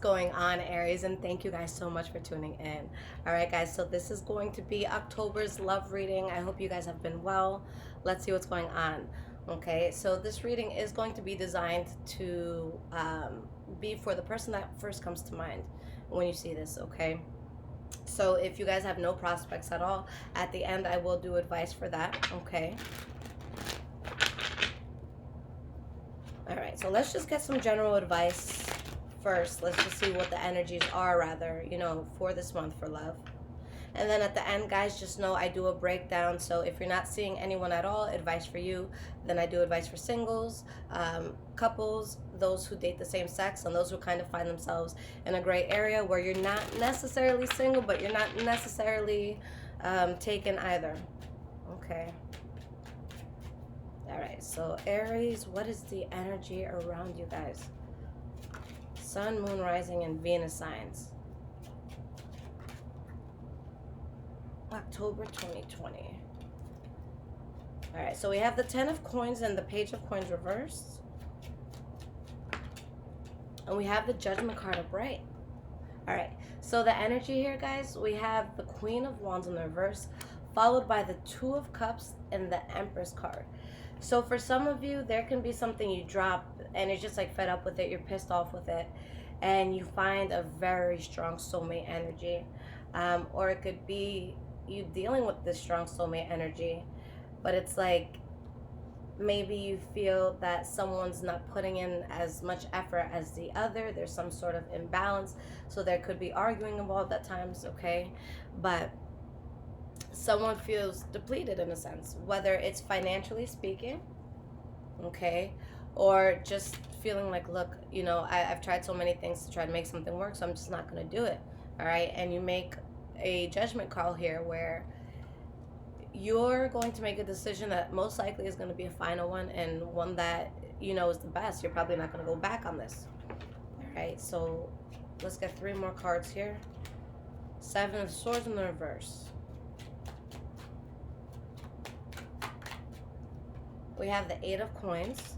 Going on, Aries, and thank you guys so much for tuning in. All right, guys, so this is going to be October's love reading. I hope you guys have been well. Let's see what's going on. Okay, so this reading is going to be designed to be for the person that first comes to mind when you see this. Okay, so if you guys have no prospects at all, at the end I will do advice for that. Okay, all right, so let's just get some general advice first. Let's just see what the energies are, rather, for this month for love. And then at the end, guys, just know I do a breakdown. So if you're not seeing anyone at all, advice for you. Then I do advice for singles, couples, those who date the same sex, and those who kind of find themselves in a gray area where you're not necessarily single, but you're not necessarily taken either. Okay. All right. So Aries, what is the energy around you guys? Sun, Moon, Rising, and Venus signs. October 2020. All right, so we have the 10 of coins and the Page of coins reversed. And we have the Judgment card upright. All right, so the energy here, guys, we have the Queen of Wands in the reverse, followed by the Two of Cups and the Empress card. So for some of you, there can be something you drop and you're just like fed up with it, you're pissed off with it, and you find a very strong soulmate energy. Or it could be you dealing with this strong soulmate energy, but it's like maybe you feel that someone's not putting in as much effort as the other. There's some sort of imbalance, so there could be arguing involved at times, okay? But someone feels depleted in a sense, whether it's financially speaking, okay, or just feeling like, look, I've tried so many things to try to make something work, so I'm just not going to do it. All right, and you make a judgment call here where you're going to make a decision that most likely is going to be a final one, and one that is the best. You're probably not going to go back on this. All right, so let's get 3 more cards here. 7 of Swords in the reverse. We have the 8 of coins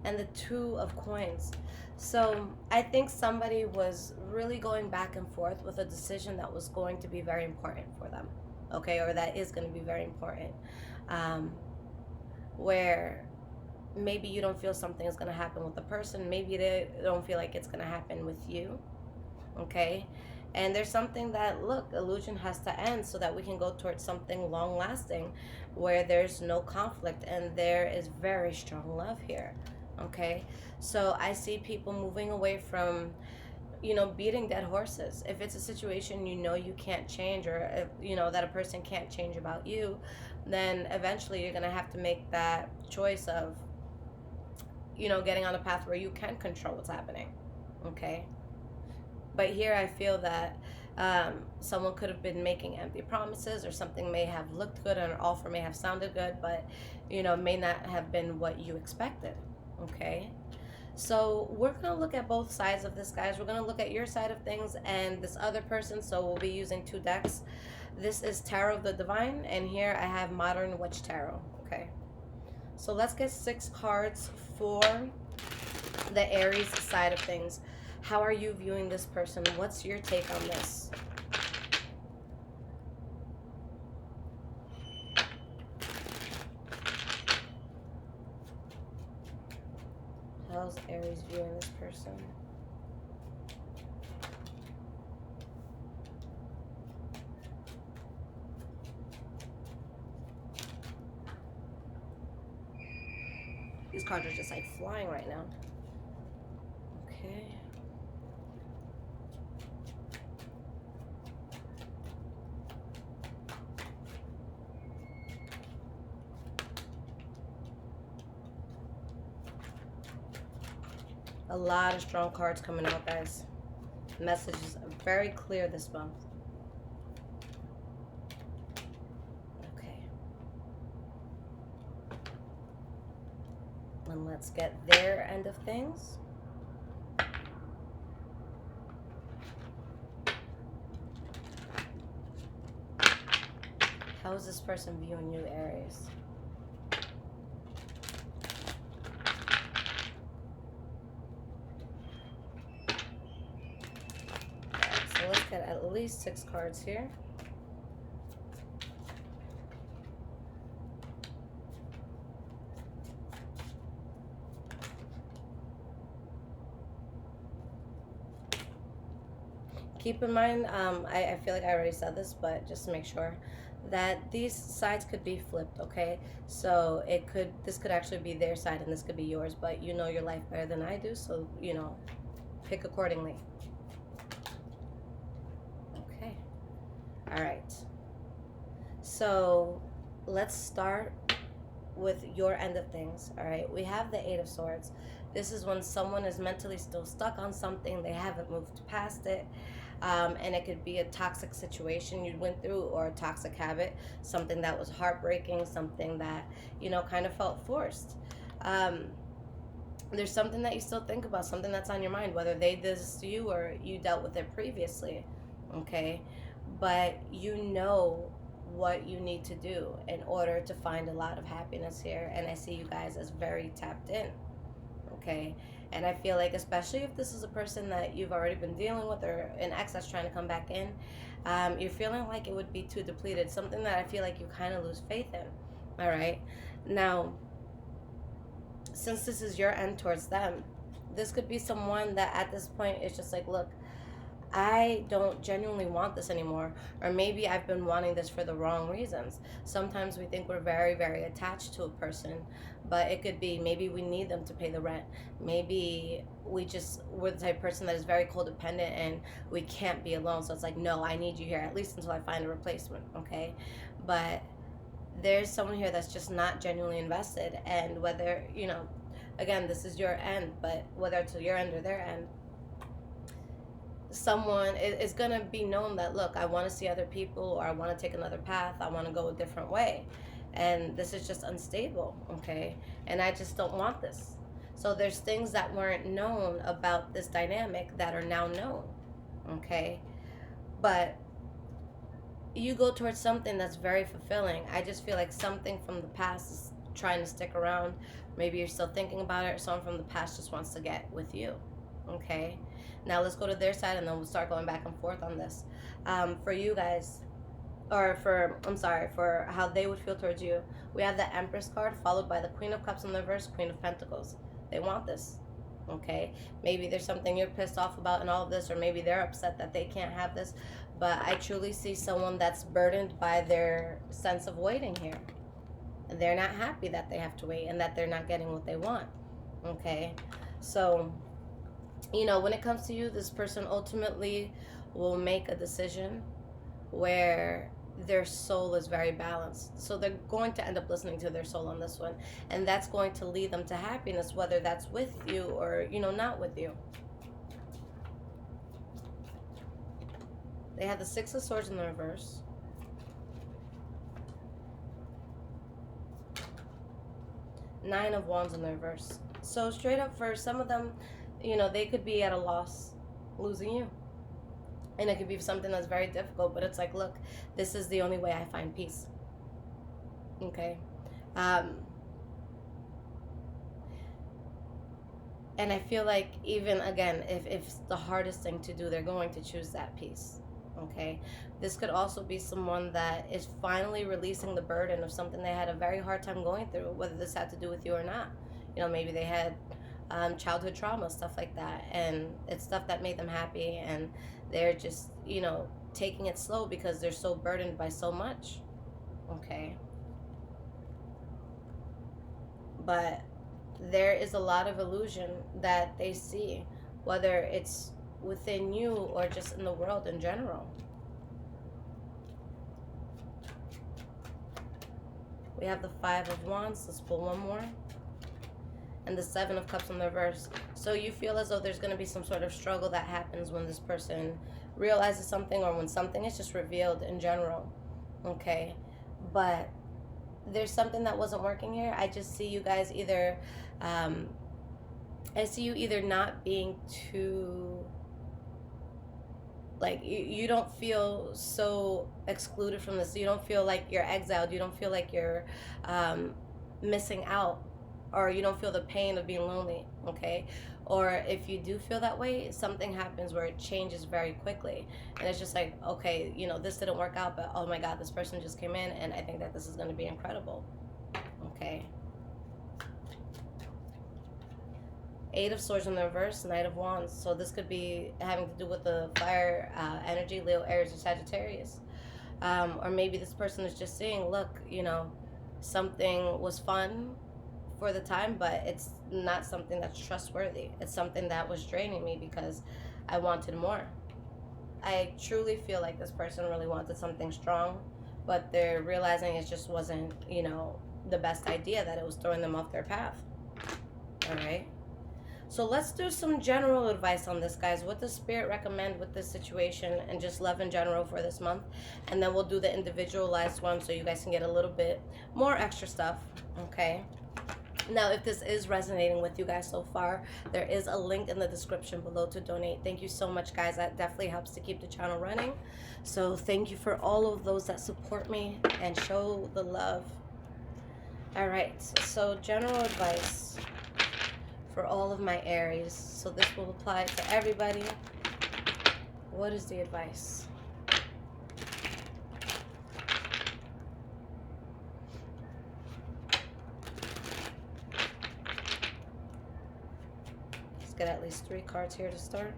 and the 2 of coins. So I think somebody was really going back and forth with a decision that was going to be very important for them, okay, or that is going to be very important, where maybe you don't feel something is going to happen with the person, maybe they don't feel like it's going to happen with you, okay? And there's something that, look, illusion has to end so that we can go towards something long lasting where there's no conflict and there is very strong love here, okay? So I see people moving away from, beating dead horses. If it's a situation you can't change, or if, that a person can't change about you, then eventually you're going to have to make that choice of, getting on a path where you can control what's happening, okay? But here I feel that someone could have been making empty promises, or something may have looked good and an offer may have sounded good, but may not have been what you expected, okay? So we're going to look at both sides of this, guys. We're going to look at your side of things and this other person, so we'll be using 2 decks. This is Tarot of the Divine, and here I have Modern Witch Tarot, okay? So let's get 6 cards for the Aries side of things. How are you viewing this person? What's your take on this? How's Aries viewing this person? These cards are just like flying right now. Okay. A lot of strong cards coming out, guys. Messages are very clear this month. Okay. And let's get their end of things. How is this person viewing you, Aries? get at least 6 cards here. Keep in mind, I feel like I already said this, but just to make sure, that these sides could be flipped, okay? So this could actually be their side and this could be yours, but you know your life better than I do, so, you know, pick accordingly. Okay. All right. So let's start with your end of things. All right, we have the 8 of Swords. This is when someone is mentally still stuck on something, they haven't moved past it. And it could be a toxic situation you went through, or a toxic habit, something that was heartbreaking, something that, you know, kind of felt forced. There's something that you still think about, something that's on your mind, whether they did this to you or you dealt with it previously, okay? But you know what you need to do in order to find a lot of happiness here, and I see you guys as very tapped in, okay? And I feel like, especially if this is a person that you've already been dealing with, or an ex that's trying to come back in, you're feeling like it would be too depleted, something that I feel like you kind of lose faith in. All right, now, since this is your end towards them, this could be someone that at this point is just like, look, I don't genuinely want this anymore, or maybe I've been wanting this for the wrong reasons. Sometimes we think we're very, very attached to a person, but it could be maybe we need them to pay the rent. Maybe we're the type of person that is very codependent and we can't be alone. So it's like, no, I need you here, at least until I find a replacement, okay? But there's someone here that's just not genuinely invested, and whether, you know, again, this is your end, but whether it's your end or their end, someone is going to be known that, look, I want to see other people, or I want to take another path, I want to go a different way, and this is just unstable, okay? And I just don't want this. So there's things that weren't known about this dynamic that are now known, okay? But you go towards something that's very fulfilling. I just feel like something from the past is trying to stick around. Maybe you're still thinking about it, or someone from the past just wants to get with you, okay? Now let's go to their side, and then we'll start going back and forth on this. For you guys, for how they would feel towards you, we have the Empress card followed by the Queen of Cups in the reverse, Queen of Pentacles. They want this, okay? Maybe there's something you're pissed off about in all of this, or maybe they're upset that they can't have this, but I truly see someone that's burdened by their sense of waiting here. They're not happy that they have to wait and that they're not getting what they want, okay? So, you know, when it comes to you, this person ultimately will make a decision where their soul is very balanced. So they're going to end up listening to their soul on this one, and that's going to lead them to happiness, whether that's with you or, you know, not with you. They have the Six of Swords in the reverse. Nine of Wands in the reverse. So straight up, for some of them, you know, they could be at a loss losing you. And it could be something that's very difficult, but it's like, look, this is the only way I find peace. Okay? And I feel like, even, again, if it's the hardest thing to do, they're going to choose that peace. Okay? This could also be someone that is finally releasing the burden of something they had a very hard time going through, whether this had to do with you or not. You know, maybe they had childhood trauma, stuff like that, and it's stuff that made them happy, and they're just, you know, taking it slow because they're so burdened by so much. Okay? But there is a lot of illusion that they see, whether it's within you or just in the world in general. We have the Five of Wands. Let's pull one more. And the Seven of Cups in the reverse. So you feel as though there's going to be some sort of struggle that happens when this person realizes something, or when something is just revealed in general. Okay? But there's something that wasn't working here. I just see you guys either, I see you either not being too, like, you don't feel so excluded from this. You don't feel like you're exiled. You don't feel like you're missing out, or you don't feel the pain of being lonely, okay? Or if you do feel that way, something happens where it changes very quickly. And it's just like, okay, you know, this didn't work out, but oh my God, this person just came in and I think that this is going to be incredible. Okay. Eight of Swords in the reverse, Knight of Wands. So this could be having to do with the fire energy, Leo, Aries, or Sagittarius. Or maybe this person is just saying, look, you know, something was fun for the time, but it's not something that's trustworthy. It's something that was draining me because I wanted more. I truly feel like this person really wanted something strong, but they're realizing it just wasn't, you know, the best idea, that it was throwing them off their path. All right. So let's do some general advice on this, guys. What does Spirit recommend with this situation and just love in general for this month? And then we'll do the individualized one so you guys can get a little bit more extra stuff, okay? Now, if this is resonating with you guys so far, there is a link in the description below to donate. Thank you so much, guys. That definitely helps to keep the channel running. So thank you for all of those that support me and show the love. All right, so general advice for all of my Aries. So this will apply to everybody. What is the advice? Let's get at least 3 cards here to start.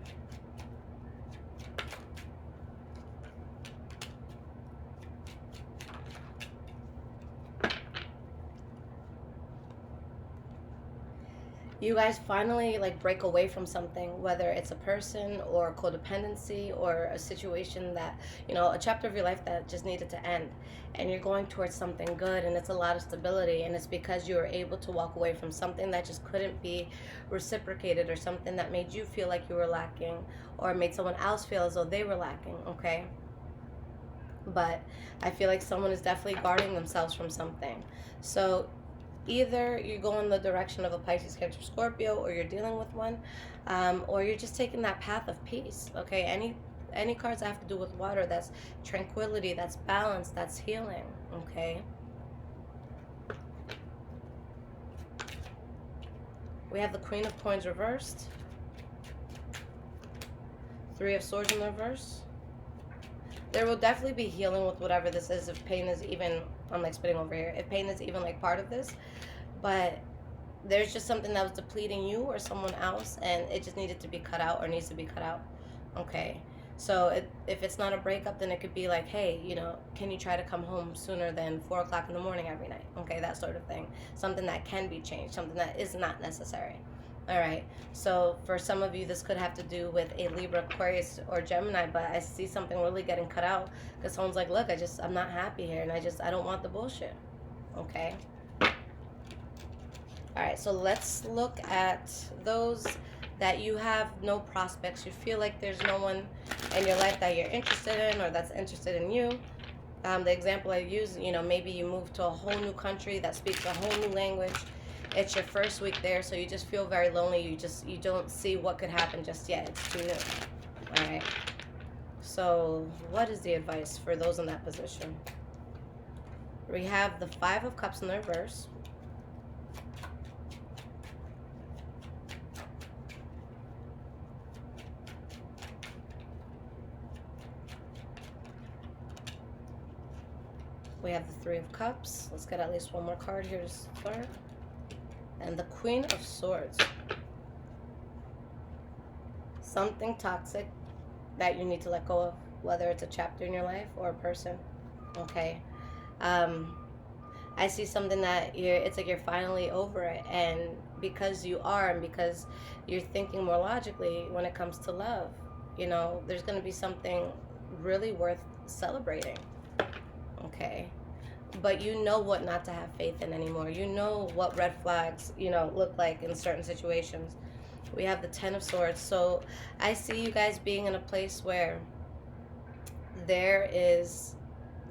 You guys finally like break away from something, whether it's a person or codependency or a situation that, you know, a chapter of your life that just needed to end, and you're going towards something good, and it's a lot of stability, and it's because you were able to walk away from something that just couldn't be reciprocated, or something that made you feel like you were lacking, or made someone else feel as though they were lacking, okay? But I feel like someone is definitely guarding themselves from something. So either you go in the direction of a Pisces, Cancer, Scorpio, or you're dealing with one, or you're just taking that path of peace, okay? Any cards that have to do with water, that's tranquility, that's balance, that's healing, okay? We have the Queen of Coins reversed, 3 of Swords in the reverse. There will definitely be healing with whatever this is, if pain is even, I'm like spitting over here, if pain is even like part of this. But there's just something that was depleting you or someone else, and it just needed to be cut out, or needs to be cut out, okay? So if it's not a breakup, then it could be like, hey, you know, can you try to come home sooner than 4 o'clock in the morning every night, okay? That sort of thing. Something that can be changed, something that is not necessary. All right, so for some of you, this could have to do with a Libra, Aquarius, or Gemini, but I see something really getting cut out because someone's like, look, I'm not happy here, and I don't want the bullshit, okay? All right, so let's look at those that you have no prospects. You feel like there's no one in your life that you're interested in or that's interested in you. The example I use, you know, maybe you move to a whole new country that speaks a whole new language. It's your first week there, so you just feel very lonely. You don't see what could happen just yet. It's too new. All right. So what is the advice for those in that position? We have the 5 of Cups in the reverse. We have the 3 of Cups. Let's get at least one more card here to start. And the Queen of Swords. Something toxic that you need to let go of, whether it's a chapter in your life or a person, okay? I see something that it's like you're finally over it, and because you are, and because you're thinking more logically when it comes to love, you know, there's going to be something really worth celebrating, okay? But you know what not to have faith in anymore. You know what red flags, you know, look like in certain situations. We have the 10 of Swords. So I see you guys being in a place where there is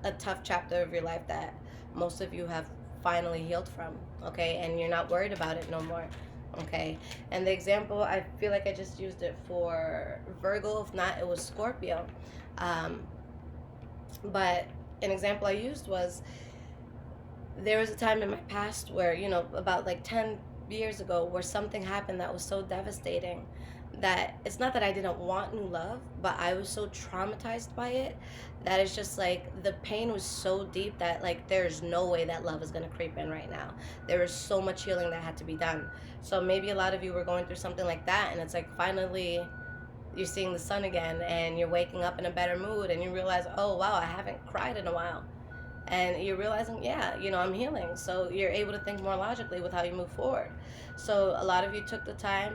a tough chapter of your life that most of you have finally healed from, okay? And you're not worried about it no more, okay? And the example, I feel like I just used it for Virgo. If not, it was Scorpio. But an example I used was, there was a time in my past where, you know, about like 10 years ago where something happened that was so devastating that it's not that I didn't want new love, but I was so traumatized by it that it's just like the pain was so deep that like there's no way that love is going to creep in right now. There was so much healing that had to be done. So maybe a lot of you were going through something like that, and it's like finally you're seeing the sun again and you're waking up in a better mood and you realize, oh wow, I haven't cried in a while. And you're realizing, yeah, I'm healing. So you're able to think more logically with how you move forward. So a lot of you took the time.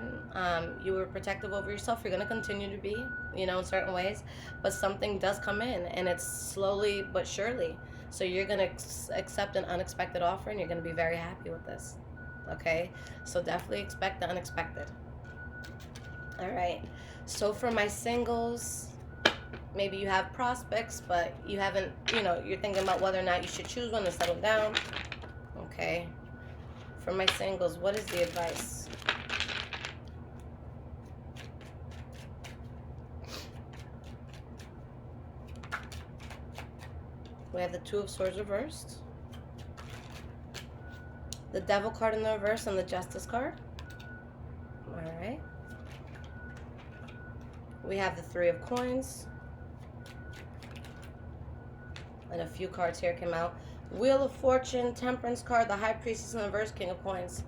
You were protective over yourself. You're going to continue to be, in certain ways. But something does come in, and it's slowly but surely. So you're going to accept an unexpected offer, and you're going to be very happy with this. Okay? So definitely expect the unexpected. All right. So for my singles, maybe you have prospects, but you haven't, you're thinking about whether or not you should choose one and settle down. Okay. For my singles, what is the advice? We have the Two of Swords reversed, the Devil card in the reverse, and the Justice card. All right. We have the Three of Coins. And a few cards here came out. Wheel of Fortune, Temperance card, the High Priestess in the reverse, King of Coins.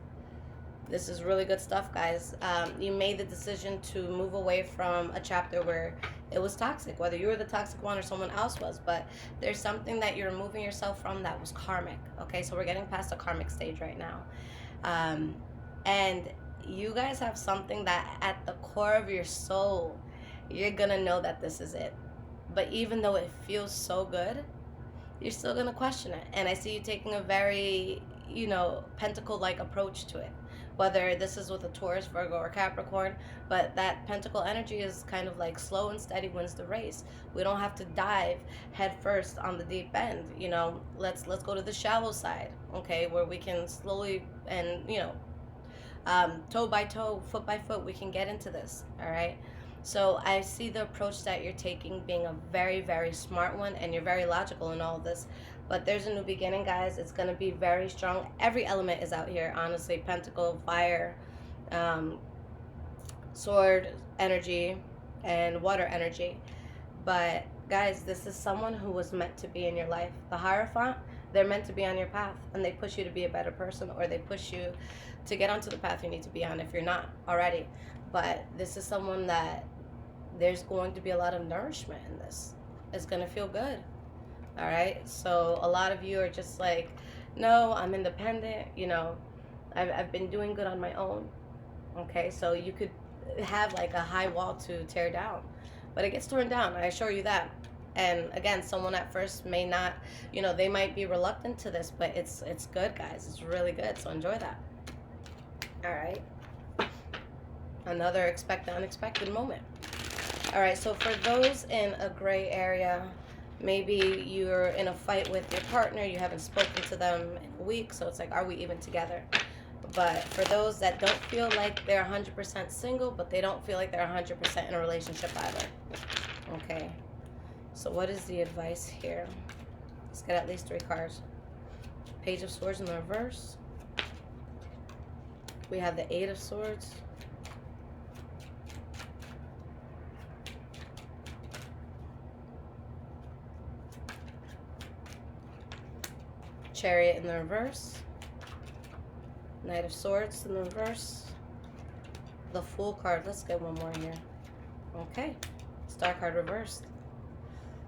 This is really good stuff, guys. You made the decision to move away from a chapter where it was toxic, whether you were the toxic one or someone else was. But there's something that you're removing yourself from that was karmic. Okay, so we're getting past the karmic stage right now. And you guys have something that at the core of your soul, you're going to know that this is it. But even though it feels so good, you're still going to question it. And I see you taking a very, pentacle-like approach to it. Whether this is with a Taurus, Virgo, or Capricorn, but that pentacle energy is kind of like slow and steady wins the race. We don't have to dive head first on the deep end. Let's go to the shallow side, okay, where we can slowly and toe by toe, foot by foot, we can get into this. All right. So I see the approach that you're taking being a very, very smart one, and you're very logical in all of this. But there's a new beginning, guys. It's going to be very strong. Every element is out here, honestly. Pentacle, fire, sword energy, and water energy. But, guys, this is someone who was meant to be in your life. The Hierophant, they're meant to be on your path, and they push you to be a better person, or they push you to get onto the path you need to be on if you're not already. But this is someone that there's going to be a lot of nourishment in this. It's going to feel good. All right. So a lot of you are just like, no, I'm independent. I've been doing good on my own. Okay. So you could have like a high wall to tear down, but it gets torn down. I assure you that. And again, someone at first may not, they might be reluctant to this, but it's good, guys. It's really good. So enjoy that. All right. Another expect the unexpected moment. All right, so for those in a gray area, maybe you're in a fight with your partner, you haven't spoken to them in a week, so it's like, are we even together? But for those that don't feel like they're 100% single, but they don't feel like they're 100% in a relationship either. Okay, so what is the advice here? Let's get at least 3 cards. Page of Swords in the reverse. We have the 8 of Swords. Chariot in the reverse. Knight of Swords in the reverse. The Fool card. Let's get one more here. Okay. Star card reversed.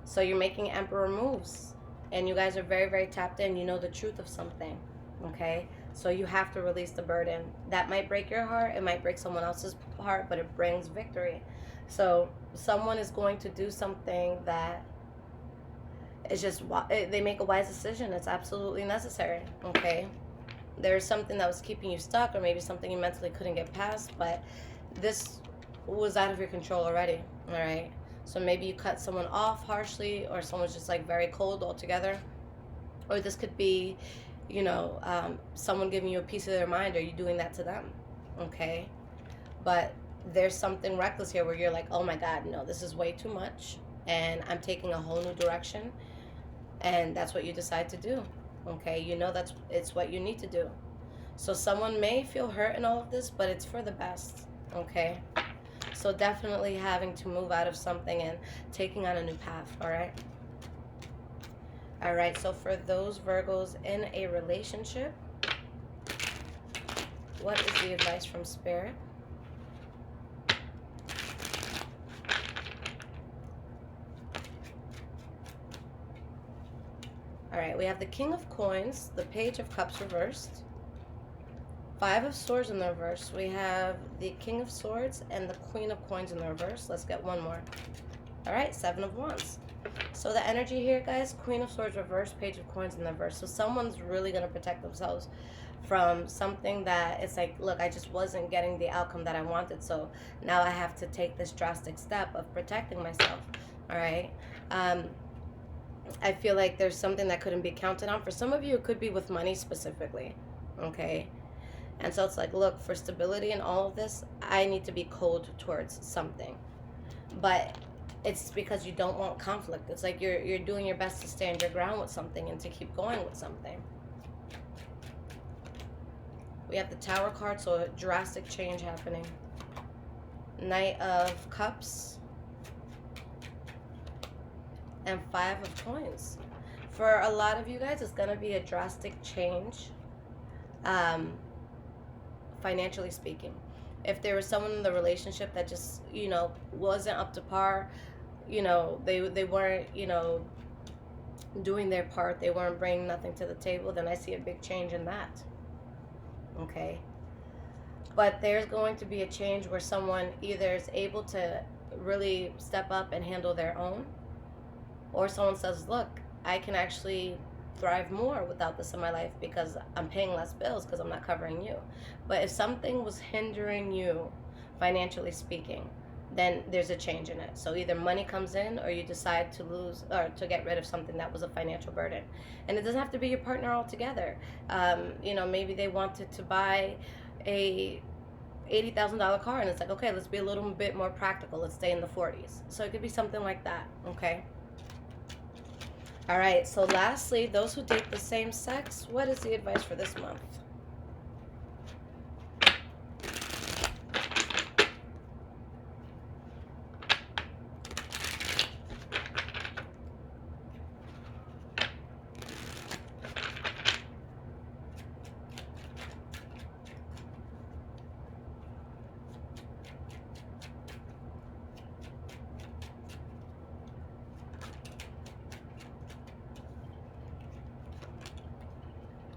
So you're making Emperor moves. And you guys are very, very tapped in. You know the truth of something. Okay? So you have to release the burden. That might break your heart. It might break someone else's heart. But it brings victory. So someone is going to do something that it's just, they make a wise decision. It's absolutely necessary, okay? There's something that was keeping you stuck, or maybe something you mentally couldn't get past, but this was out of your control already, all right? So maybe you cut someone off harshly, or someone's just like very cold altogether. Or this could be, someone giving you a piece of their mind, or you doing that to them, okay? But there's something reckless here where you're like, oh my God, no, this is way too much, and I'm taking a whole new direction. And that's what you decide to do, okay? It's what you need to do. So someone may feel hurt in all of this, but it's for the best, okay? So definitely having to move out of something and taking on a new path, all right? All right, so for those Virgos in a relationship, what is the advice from Spirit? All right, we have the King of Coins, the Page of Cups reversed, Five of Swords in the reverse. We have the King of Swords and the Queen of Coins in the reverse. Let's get one more. All right, Seven of Wands. So the energy here, guys, Queen of Swords reverse, Page of Coins in the reverse. So someone's really going to protect themselves from something that it's like, look, I just wasn't getting the outcome that I wanted. So now I have to take this drastic step of protecting myself. All right. I feel like there's something that couldn't be counted on. For some of you, it could be with money specifically. Okay. And so it's like, look, for stability and all of this, I need to be cold towards something. But it's because you don't want conflict. It's like you're doing your best to stand your ground with something and to keep going with something. We have the Tower card, so a drastic change happening. Knight of Cups. And Five of Coins. For a lot of you guys, it's going to be a drastic change. Financially speaking, if there was someone in the relationship that just, you know, wasn't up to par, you know, they weren't, you know, doing their part, they weren't bringing nothing to the table, then I see a big change in that. Okay, but there's going to be a change where someone either is able to really step up and handle their own, or someone says, look, I can actually thrive more without this in my life because I'm paying less bills because I'm not covering you. But if something was hindering you, financially speaking, then there's a change in it. So either money comes in or you decide to lose or to get rid of something that was a financial burden. And it doesn't have to be your partner altogether. You know, maybe they wanted to buy a $80,000 car and it's like, okay, let's be a little bit more practical. Let's stay in the 40s. So it could be something like that, okay? All right, so lastly, those who date the same sex, what is the advice for this month?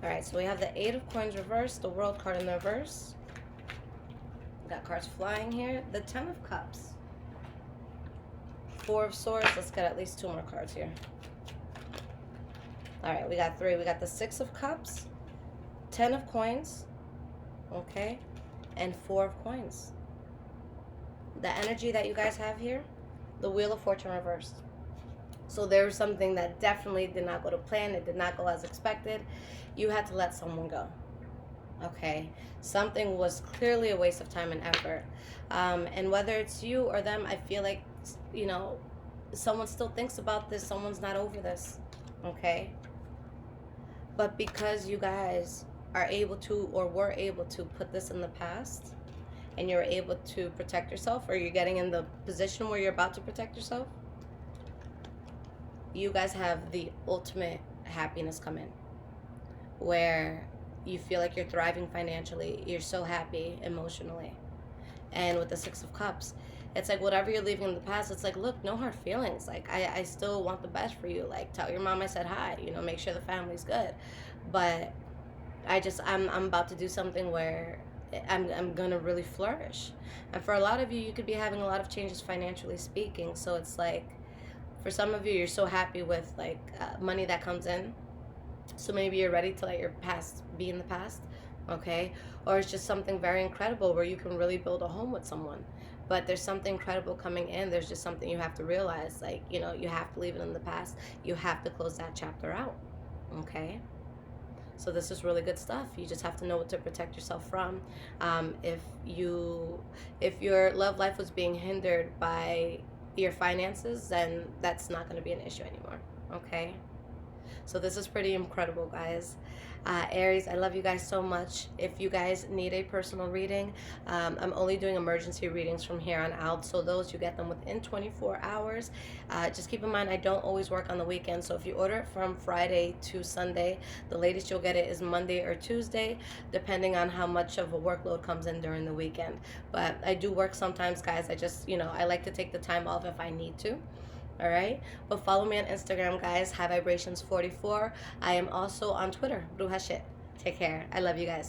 All right, so we have the Eight of Coins reversed, the World card in the reverse. Got cards flying here. The Ten of Cups. Four of Swords. Let's get at least two more cards here. All right, we got three. We got the Six of Cups, Ten of Coins, okay, and Four of Coins. The energy that you guys have here, the Wheel of Fortune reversed. So there was something that definitely did not go to plan. It did not go as expected. You had to let someone go. Okay, something was clearly a waste of time and effort. And whether it's you or them, I feel like, you know, someone still thinks about this. Someone's not over this. Okay. But because you guys are able to or were able to put this in the past and you're able to protect yourself, or you're getting in the position where you're about to protect yourself, you guys have the ultimate happiness come in, where you feel like you're thriving financially, you're so happy emotionally. And with the Six of Cups, it's like whatever you're leaving in the past, it's like, look, no hard feelings. Like, I still want the best for you. Like, tell your mom I said hi, you know, make sure the family's good. But I'm about to do something where I'm gonna really flourish. And for a lot of you, you could be having a lot of changes financially speaking. So it's like, for some of you, you're so happy with like money that comes in. So maybe you're ready to let your past be in the past, okay? Or it's just something very incredible where you can really build a home with someone. But there's something incredible coming in. There's just something you have to realize, like, you know, you have to leave it in the past. You have to close that chapter out, okay? So this is really good stuff. You just have to know what to protect yourself from. If your love life was being hindered by your finances, then that's not going to be an issue anymore, okay? So this is pretty incredible, guys. Aries, I love you guys so much. If you guys need a personal reading, I'm only doing emergency readings from here on out. So those, you get them within 24 hours. Just keep in mind, I don't always work on the weekend. So if you order it from Friday to Sunday, the latest you'll get it is Monday or Tuesday, depending on how much of a workload comes in during the weekend. But I do work sometimes, guys. I just, I like to take the time off if I need to. All right, but follow me on Instagram, guys, High Vibrations 44. I am also on Twitter, Bruja Shit. Take care. I love you guys.